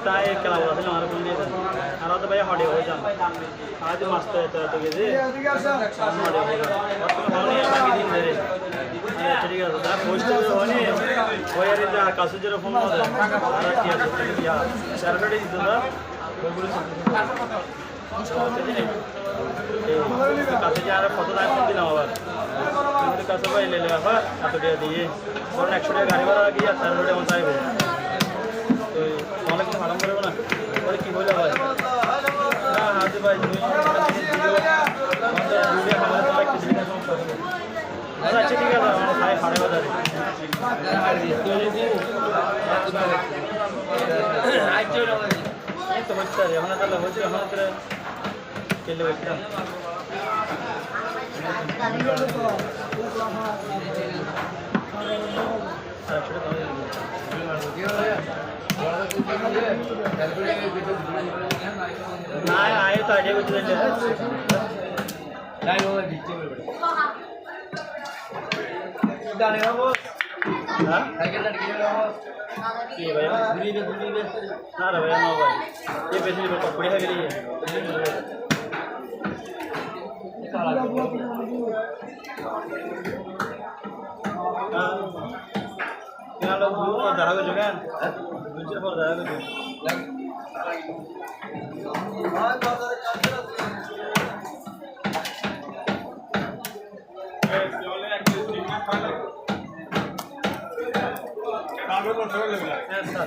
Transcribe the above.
তাই খেলা বলা ছিল আমার কোন দিয়ে আর তো ভাই হডে হয়ে যান আজ মাস্ত এত গেছে হডে হয়ে যান হনি আমাকে দিন ধরে ঠিক আছে তার পোস্ট হনি ওই আর এটা কাছে জেরো ফোন করে কি আছে ইয়া স্যাটারডে দিত না ওগুলো কাছে যে আর কত টাকা দিলাম আবার কাছে ভাই লেলে আবার এত টাকা দিয়ে ধরুন 100 টাকা গাড়ি ভাড়া গিয়ে স্যাটারডে আমার চাইবো তো অনেক কিছু আরাম করবো না পরে কি হইলো ভাই না হাতে ভাই আচ্ছা ঠিক আছে আমার ভাই সাড়ে বাজারে এই তো হচ্ছে এখন তাহলে হচ্ছে এখন তাহলে কেলে হচ্ছিলাম না আয়ে তো আগে করতে দিলে গানে বাবু হ্যাঁ সাইকেল লড়কি বাবু কি ভাই দুলি দে না রে ভাই না ভাই ये बेसिक पर पकड़े है गई है क्या लोग दूर और दागा जगह दूसरे पर दागा जो हां बाजार का चले एक दिन में खा ले कागज पर छोड़ ले ऐसा